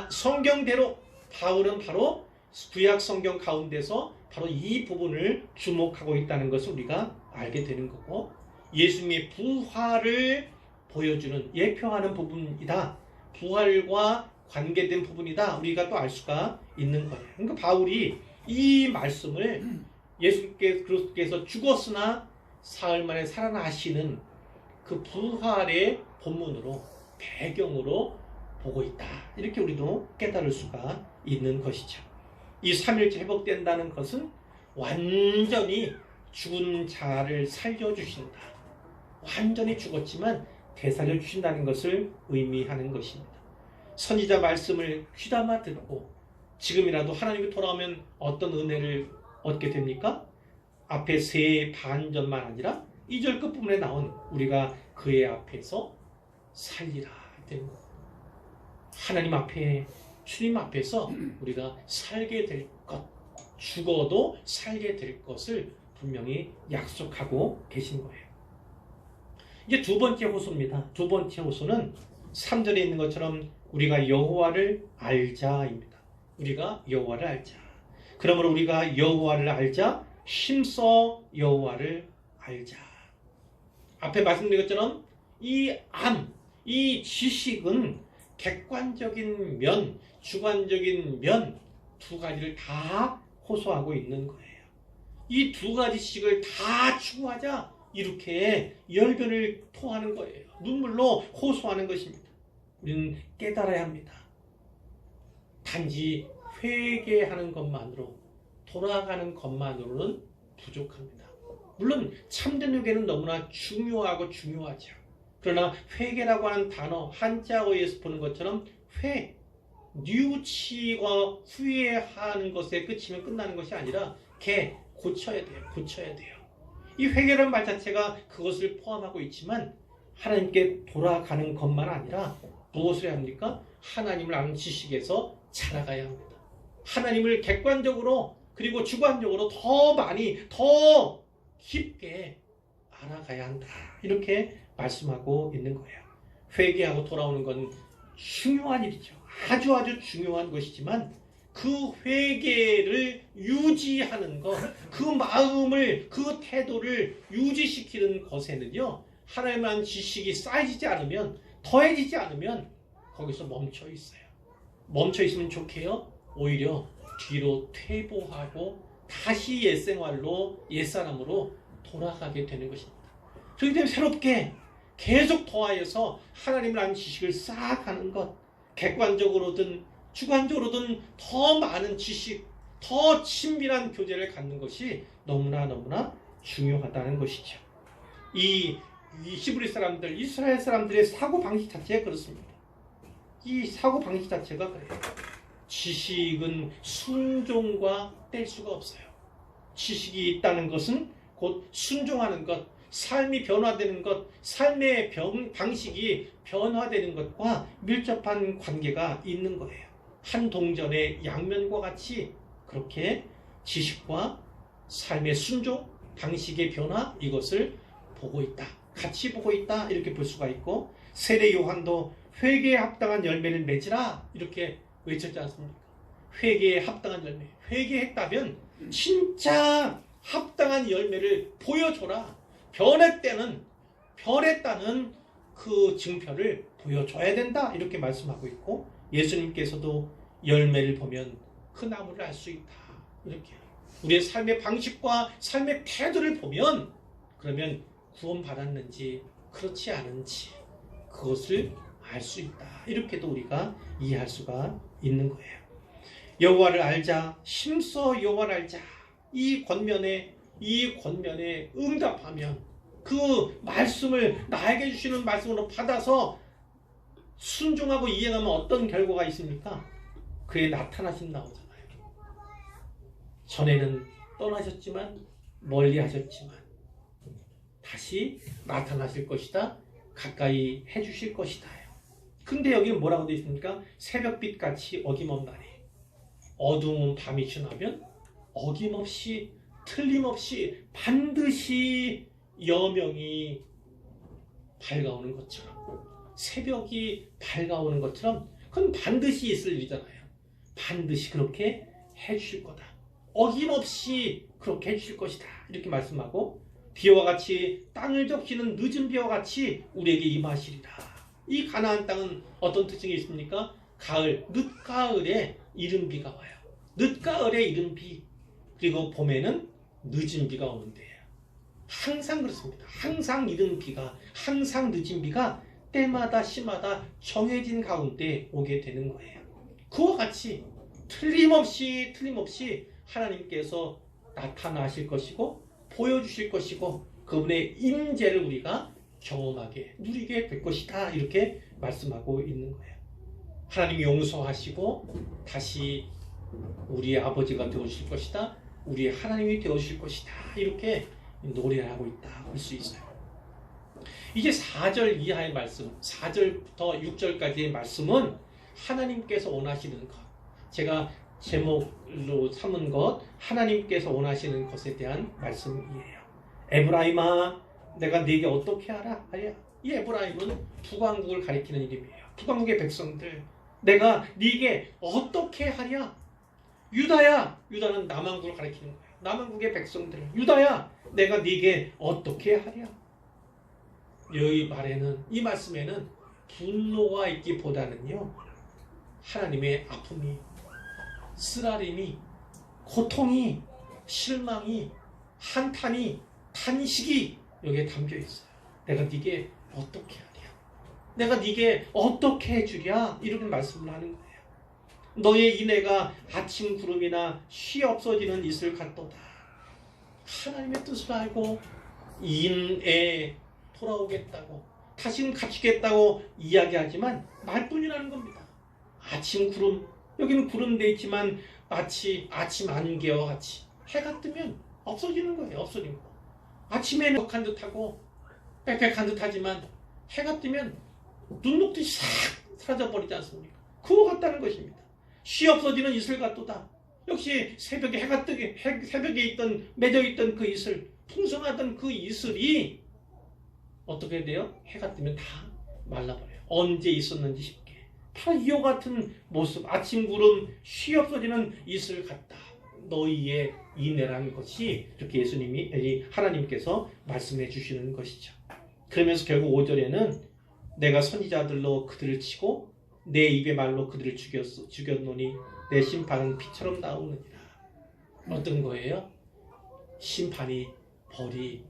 성경대로, 바울은 바로 구약 성경 가운데서 바로 이 부분을 주목하고 있다는 것을 우리가 알게 되는 거고, 예수님의 부활을 보여주는, 예표하는 부분이다. 부활과 관계된 부분이다. 우리가 또 알 수가 있는 거예요. 그러니까 바울이 이 말씀을 예수께서 죽었으나 사흘 만에 살아나시는 그 부활의 본문으로, 배경으로 보고 있다. 이렇게 우리도 깨달을 수가 있는 것이죠. 이 3일째 회복된다는 것은 완전히 죽은 자를 살려주신다. 완전히 죽었지만 되살려 주신다는 것을 의미하는 것입니다. 선지자 말씀을 귀담아 듣고 지금이라도 하나님이 돌아오면 어떤 은혜를 얻게 됩니까? 앞에 세 반전만 아니라 2절 끝부분에 나온 우리가 그의 앞에서 살리라 되는 것. 하나님 앞에, 주님 앞에서 우리가 살게 될 것, 죽어도 살게 될 것을 분명히 약속하고 계신 거예요. 이제 두 번째 호소입니다. 두 번째 호소는 3절에 있는 것처럼 우리가 여호와를 알자입니다. 우리가 여호와를 알자. 그러므로 우리가 여호와를 알자, 힘써 여호와를 알자. 앞에 말씀드린 것처럼 이 지식은 객관적인 면, 주관적인 면, 두 가지를 다 호소하고 있는 거예요. 이 두 가지씩을 다 추구하자, 이렇게 열변을 토하는 거예요. 눈물로 호소하는 것입니다. 우리는 깨달아야 합니다. 단지 회개하는 것만으로, 돌아가는 것만으로는 부족합니다. 물론 참된 회개는 너무나 중요하죠. 그러나 회개라고 하는 단어 한자어에서 보는 것처럼 뉘우치고 후회하는 것에 그치면 끝나는 것이 아니라 고쳐야 돼요. 고쳐야 돼요. 이 회개라는 말 자체가 그것을 포함하고 있지만 하나님께 돌아가는 것만 아니라 무엇을 해야 합니까? 하나님을 아는 지식에서 자라가야 합니다. 하나님을 객관적으로 그리고 주관적으로 더 많이 더 깊게 알아가야 한다. 이렇게 말씀하고 있는 거예요. 회개하고 돌아오는 건 중요한 일이죠. 아주 중요한 것이지만 그 회개를 유지하는 것, 그 마음을, 그 태도를 유지시키는 것에는요, 하나님의 지식이 쌓이지 않으면, 더해지지 않으면 거기서 멈춰 있어요. 멈춰 있으면 좋게요. 오히려 뒤로 퇴보하고 다시 옛생활로, 옛사람으로 돌아가게 되는 것입니다. 그렇기 때문에 새롭게 계속 더하여서 하나님을 아는 지식을 쌓아가는 것, 객관적으로든 주관적으로든 더 많은 지식, 더 친밀한 교제를 갖는 것이 너무나 중요하다는 것이죠. 이 히브리 사람들, 이스라엘 사람들의 사고방식 자체가 그렇습니다. 이 사고방식 자체가 그래요. 지식은 순종과 뗄 수가 없어요. 지식이 있다는 것은 곧 순종하는 것, 삶이 변화되는 것, 삶의 방식이 변화되는 것과 밀접한 관계가 있는 거예요. 한 동전의 양면과 같이 그렇게 지식과 삶의 순종, 방식의 변화, 이것을 보고 있다. 같이 보고 있다. 이렇게 볼 수가 있고, 세례 요한도 회개에 합당한 열매를 맺으라 이렇게 외쳤지 않습니까? 회개에 합당한 열매. 회개했다면 진짜 합당한 열매를 보여줘라. 변했다는 그 증표를 보여줘야 된다. 이렇게 말씀하고 있고, 예수님께서도 열매를 보면 그 나무를 알 수 있다. 이렇게 우리의 삶의 방식과 삶의 태도를 보면 그러면 구원받았는지 그렇지 않은지 그것을 알 수 있다. 이렇게도 우리가 이해할 수가 있는 거예요. 여호와를 알자, 힘써 여호와를 알자. 이 권면에 응답하면 그 말씀을 나에게 주시는 말씀으로 받아서 순종하고 이행하면 어떤 결과가 있습니까? 그의 나타나심 나오잖아요. 전에는 떠나셨지만 멀리 하셨지만 다시 나타나실 것이다. 가까이 해주실 것이다. 근데 여기는 뭐라고 되어 있습니까? 새벽빛같이 어김없나니. 어두운 밤이 지나면 어김없이 틀림없이 반드시 여명이 밝아오는 것처럼, 새벽이 밝아오는 것처럼 그건 반드시 있을 일이잖아요. 반드시 그렇게 해주실 거다. 어김없이 그렇게 해주실 것이다. 이렇게 말씀하고, 비와 같이 땅을 적시는 늦은 비와 같이 우리에게 임하시리라. 이 가나안 땅은 어떤 특징이 있습니까? 가을, 늦가을에 이른 비가 와요. 늦가을에 이른 비, 그리고 봄에는 늦은 비가 오는데 항상 그렇습니다. 항상 이른 비가, 항상 늦은 비가 때마다 시마다 정해진 가운데 오게 되는 거예요. 그와 같이 틀림없이 하나님께서 나타나실 것이고 보여주실 것이고 그분의 임재를 우리가 경험하게 누리게 될 것이다. 이렇게 말씀하고 있는 거예요. 하나님 용서하시고 다시 우리의 아버지가 되어주실 것이다. 우리의 하나님이 되어주실 것이다. 이렇게 노래를 하고 있다 볼 수 있어요. 이제 4절 이하의 말씀, 4절부터 6절까지의 말씀은 하나님께서 원하시는 것, 제가 제목으로 삼은 것, 하나님께서 원하시는 것에 대한 말씀이에요. 에브라임아, 내가 네게 어떻게 하라? 이 에브라임은 북왕국을 가리키는 이름이에요. 북왕국의 백성들, 내가 네게 어떻게 하랴? 유다야, 유다는 남왕국을 가리키는 거예요. 남왕국의 백성들, 유다야, 내가 네게 어떻게 하랴? 이 말에는, 이 말씀에는 분노가 있기보다는요, 하나님의 아픔이, 쓰라림이, 고통이, 실망이, 한탄이, 탄식이 여기에 담겨 있어요. 내가 네게 어떻게 하랴? 내가 네게 어떻게 해주랴? 이렇게 말씀을 하는 거예요. 너의 인애가 아침 구름이나 쉬 없어지는 이슬 같도다. 하나님의 뜻을 알고 인애 돌아오겠다고, 다시는 갇히겠다고 이야기하지만 말뿐이라는 겁니다. 아침 구름, 여기는 구름 돼 있지만 마치 아침 안개와 같이 해가 뜨면 없어지는 거예요. 없어지는 거. 아침에는 한 듯하고 빽빽한 듯하지만 해가 뜨면 눈 녹듯이 싹 사라져버리지 않습니까? 그와 같다는 것입니다. 쉬 없어지는 이슬 같도다. 역시 새벽에 해가 뜨게 새벽에 있던 맺어있던 그 이슬, 풍성하던 그 이슬이 어떻게 돼요? 해가 뜨면 다 말라버려요. 언제 있었는지 싶게. 바로 이와 같은 모습, 아침 구름, 쉬 없어지는 이슬 같다. 너희의 인내라는 것이 이렇게 예수님이, 하나님께서 말씀해 주시는 것이죠. 그러면서 결국 5절에는 내가 선지자들로 그들을 치고 내 입의 말로 그들을 죽였노니 내 심판은 피처럼 나오느니라. 어떤 거예요? 심판이, 벌이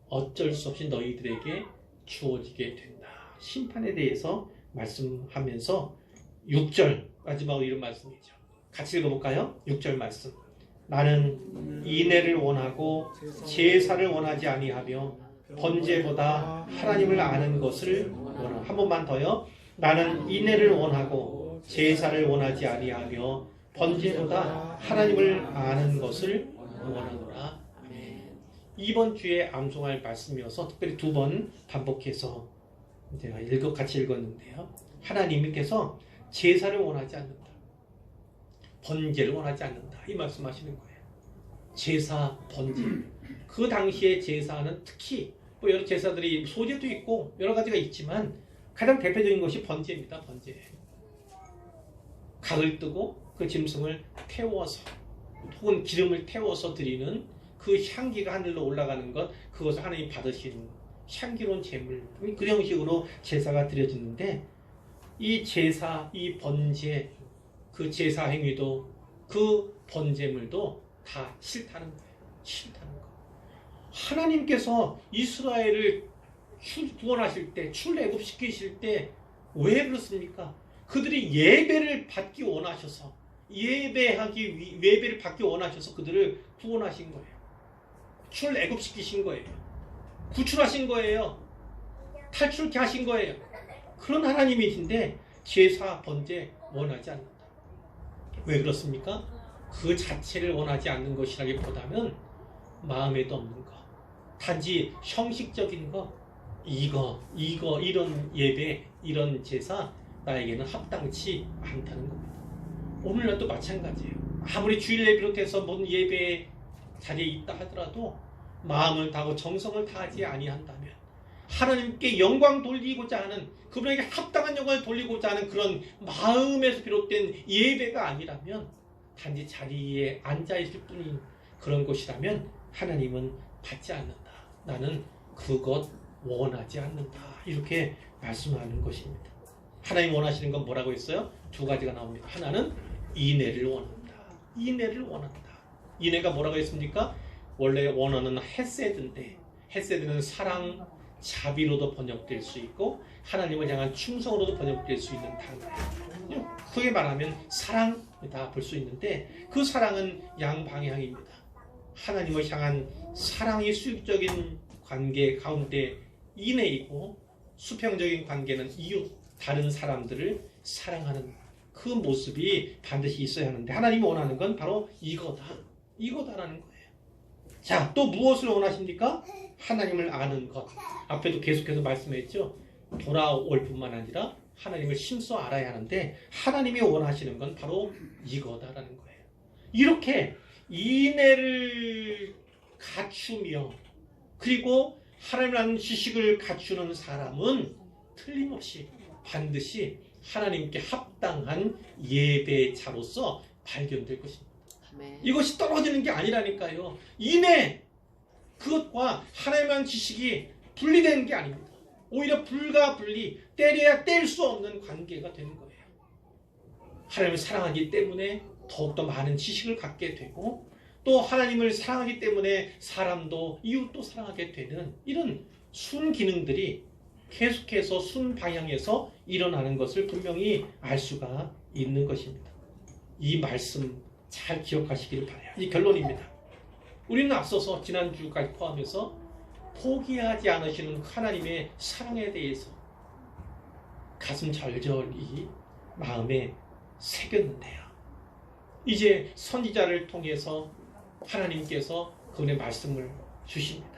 어쩔 수 없이 너희들에게 주어지게 된다. 심판에 대해서 말씀하면서 6절 마지막으로 이런 말씀이죠. 같이 읽어볼까요? 6절 말씀. 나는 인애를 원하고 제사를 원하지 아니하며 번제보다 하나님을 아는 것을 원하노라. 한 번만 더요. 나는 인애를 원하고 제사를 원하지 아니하며 번제보다 하나님을 아는 것을 원하노라. 아멘. 이번 주에 암송할 말씀이어서 특별히 2번 반복해서 제가 같이 읽었는데요. 하나님께서 제사를 원하지 않는다. 번제를 원하지 않는다. 이 말씀하시는 거예요. 제사, 번제. 그 당시의 제사는 특히 뭐 여러 제사들이 소제도 있고 여러 가지가 있지만 가장 대표적인 것이 번제입니다. 번제. 각을 뜨고 그 짐승을 태워서 혹은 기름을 태워서 드리는 그 향기가 하늘로 올라가는 것, 그것을 하나님 받으신 향기로운 제물, 그 형식으로 제사가 드려지는데 이 제사, 이 번제, 그 제사 행위도 그 번제물도 다 싫다는 거예요. 싫다는 거. 하나님께서 이스라엘을 구원하실 때, 출애굽시키실 때 왜 그렇습니까? 그들이 예배를 받기 원하셔서, 예배를 받기 원하셔서 그들을 구원하신 거예요. 출애굽시키신 거예요. 구출하신 거예요. 탈출케 하신 거예요. 그런 하나님이신데 제사, 번제 원하지 않는다. 왜 그렇습니까? 그 자체를 원하지 않는 것이라기보다는 마음에도 없는 것, 단지 형식적인 것, 이런 예배, 이런 제사 나에게는 합당치 않다는 겁니다. 오늘날도 마찬가지예요. 아무리 주일 예배를 비롯해서 모든 예배 자리에 있다 하더라도 마음을 다하고 정성을 다하지 아니한다면, 하나님께 영광 돌리고자 하는, 그분에게 합당한 영광을 돌리고자 하는 그런 마음에서 비롯된 예배가 아니라면, 단지 자리에 앉아있을 뿐인 그런 것이라면 하나님은 받지 않는다. 나는 그것 원하지 않는다. 이렇게 말씀하는 것입니다. 하나님 원하시는 건 뭐라고 했어요? 2가지가 나옵니다. 하나는 인애를 원한다. 인애를 원한다. 인애가 뭐라고 했습니까? 원래 원어는 헤세드인데, 헤세드는 사랑, 자비로도 번역될 수 있고 하나님을 향한 충성으로도 번역될 수 있는 단어예요. 크게 말하면 사랑이다 볼 수 있는데, 그 사랑은 양방향입니다. 하나님을 향한 사랑이 수직적인 관계 가운데 인애이고, 수평적인 관계는 이웃, 다른 사람들을 사랑하는 그 모습이 반드시 있어야 하는데, 하나님이 원하는 건 바로 이거다라는 거예요. 자, 또 무엇을 원하십니까? 하나님을 아는 것. 앞에도 계속해서 말씀했죠. 돌아올 뿐만 아니라 하나님을 심써 알아야 하는데, 하나님이 원하시는 건 바로 이거다라는 거예요. 이렇게 인애를 갖추며, 그리고 하나님을 아는 지식을 갖추는 사람은 틀림없이 반드시 하나님께 합당한 예배자로서 발견될 것입니다. 아멘. 이것이 떨어지는 게 아니라니까요. 인애, 그것과 하나님을 아는 지식이 분리되는 게 아닙니다. 오히려 불가분리, 때려야 뗄 수 없는 관계가 되는 거예요. 하나님을 사랑하기 때문에 더욱더 많은 지식을 갖게 되고, 또 하나님을 사랑하기 때문에 사람도 이웃도 사랑하게 되는 이런 순기능들이 계속해서 순방향에서 일어나는 것을 분명히 알 수가 있는 것입니다. 이 말씀 잘 기억하시길 바라요. 이 결론입니다. 우리는 앞서서 지난주까지 포함해서 포기하지 않으시는 하나님의 사랑에 대해서 가슴 절절히 마음에 새겼는데요. 이제 선지자를 통해서 하나님께서 그분의 말씀을 주십니다.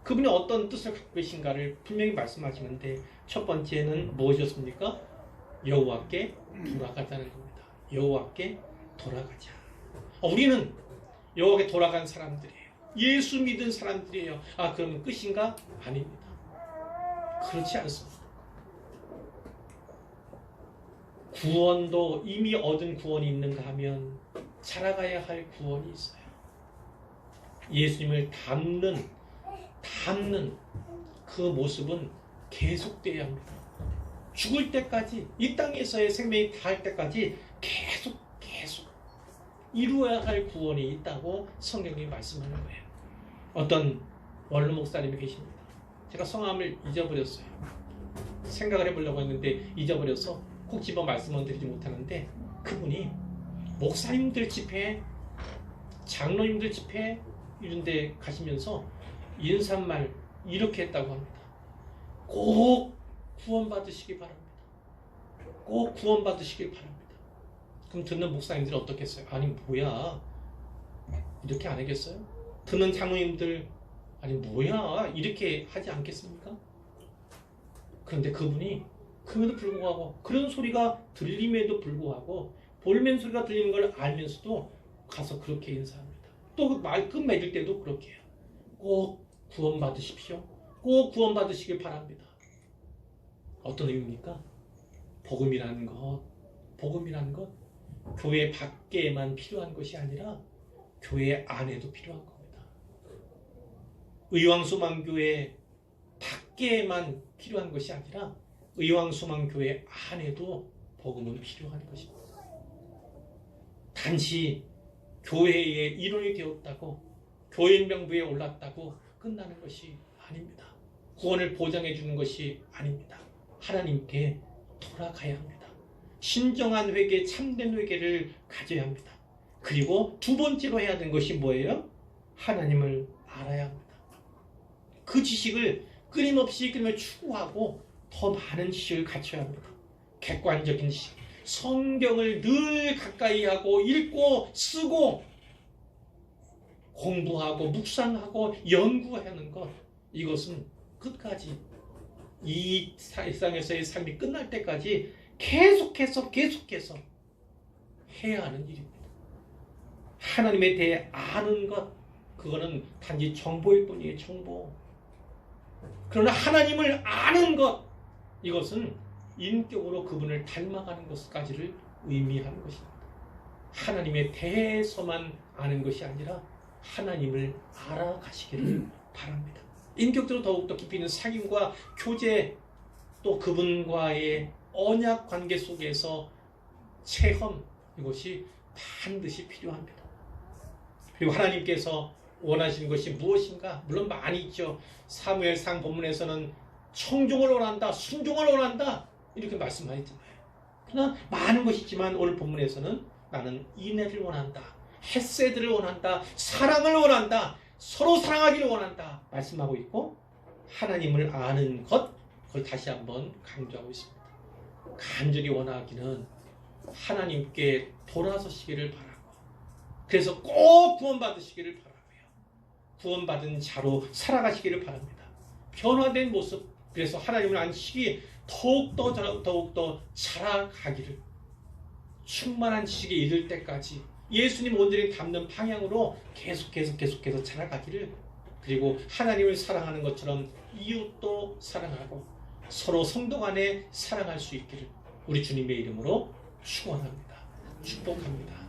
그분이 어떤 뜻을 갖고 계신가를 분명히 말씀하시는데 첫 번째는 무엇이었습니까? 여호와께 돌아가자는 겁니다. 여호와께 돌아가자. 우리는 여호와께 돌아간 사람들이에요. 예수 믿은 사람들이에요. 그러면 끝인가? 아닙니다. 그렇지 않습니다. 구원도 이미 얻은 구원이 있는가 하면 자라가야 할 구원이 있어요. 예수님을 닮는 그 모습은 계속돼야 합니다. 죽을 때까지, 이 땅에서의 생명이 다할 때까지 계속 이루어야 할 구원이 있다고 성경이 말씀하는 거예요. 어떤 원로 목사님이 계십니다. 제가 성함을 잊어버렸어요. 생각을 해보려고 했는데 잊어버려서 꼭 집어 말씀을 드리지 못하는데, 그분이 목사님들 집회, 장로님들 집회 이런 데 가시면서 인사말 이렇게 했다고 합니다. 꼭 구원받으시기 바랍니다. 꼭 구원받으시길 바랍니다. 그럼 듣는 목사님들이 어떻겠어요? 아니 뭐야, 이렇게 안 하겠어요? 듣는 장로님들 아니 뭐야, 이렇게 하지 않겠습니까? 그런데 그분이 그럼에도 불구하고, 그런 소리가 들림에도 불구하고, 볼멘 소리가 들리는 걸 알면서도 가서 그렇게 인사합니다. 또 말끝 맺을 때도 그렇게 해요. 꼭 구원받으십시오. 꼭 구원받으시길 바랍니다. 어떤 의미입니까? 복음이라는 것 교회 밖에만 필요한 것이 아니라 교회 안에도 필요한 겁니다. 의왕수망교회 밖에만 필요한 것이 아니라 의왕수망교회 안에도 복음은 필요한 것입니다. 단지 교회의 일원이 되었다고, 교인 명부에 올랐다고 끝나는 것이 아닙니다. 구원을 보장해 주는 것이 아닙니다. 하나님께 돌아가야 합니다. 신정한 회개, 참된 회개를 가져야 합니다. 그리고 두 번째로 해야 되는 것이 뭐예요? 하나님을 알아야 합니다. 그 지식을 끊임없이 추구하고 더 많은 지식을 갖춰야 합니다. 객관적인 지식, 성경을 늘 가까이 하고 읽고 쓰고 공부하고 묵상하고 연구하는 것, 이것은 끝까지 이 세상에서의 삶이 끝날 때까지 계속해서 해야 하는 일입니다. 하나님에 대해 아는 것, 그거는 단지 정보일 뿐이에요. 정보. 그러나 하나님을 아는 것, 이것은 인격으로 그분을 닮아가는 것까지를 의미하는 것입니다. 하나님에 대해서만 아는 것이 아니라 하나님을 알아가시기를 바랍니다. 인격적으로 더욱더 깊이 있는 사귐과 교제, 또 그분과의 언약 관계 속에서 체험, 이것이 반드시 필요합니다. 그리고 하나님께서 원하시는 것이 무엇인가? 물론 많이 있죠. 사무엘상 본문에서는 청종을 원한다, 순종을 원한다, 이렇게 말씀하셨잖아요. 그러나 많은 것이 있지만 오늘 본문에서는 나는 인애를 원한다, 헤세드를 원한다, 사랑을 원한다, 서로 사랑하기를 원한다 말씀하고 있고, 하나님을 아는 것, 그걸 다시 한번 강조하고 있습니다. 간절히 원하기는 하나님께 돌아서시기를 바라고, 그래서 꼭 구원받으시기를 바라고요. 구원받은 자로 살아가시기를 바랍니다. 변화된 모습, 그래서 하나님을 아는 지식이 더욱더 자라가기를, 충만한 지식에 이를 때까지 예수님 온전히 닮는 방향으로 계속해서 자라가기를, 그리고 하나님을 사랑하는 것처럼 이웃도 사랑하고 서로 성도 간에 사랑할 수 있기를 우리 주님의 이름으로 축원합니다. 축복합니다.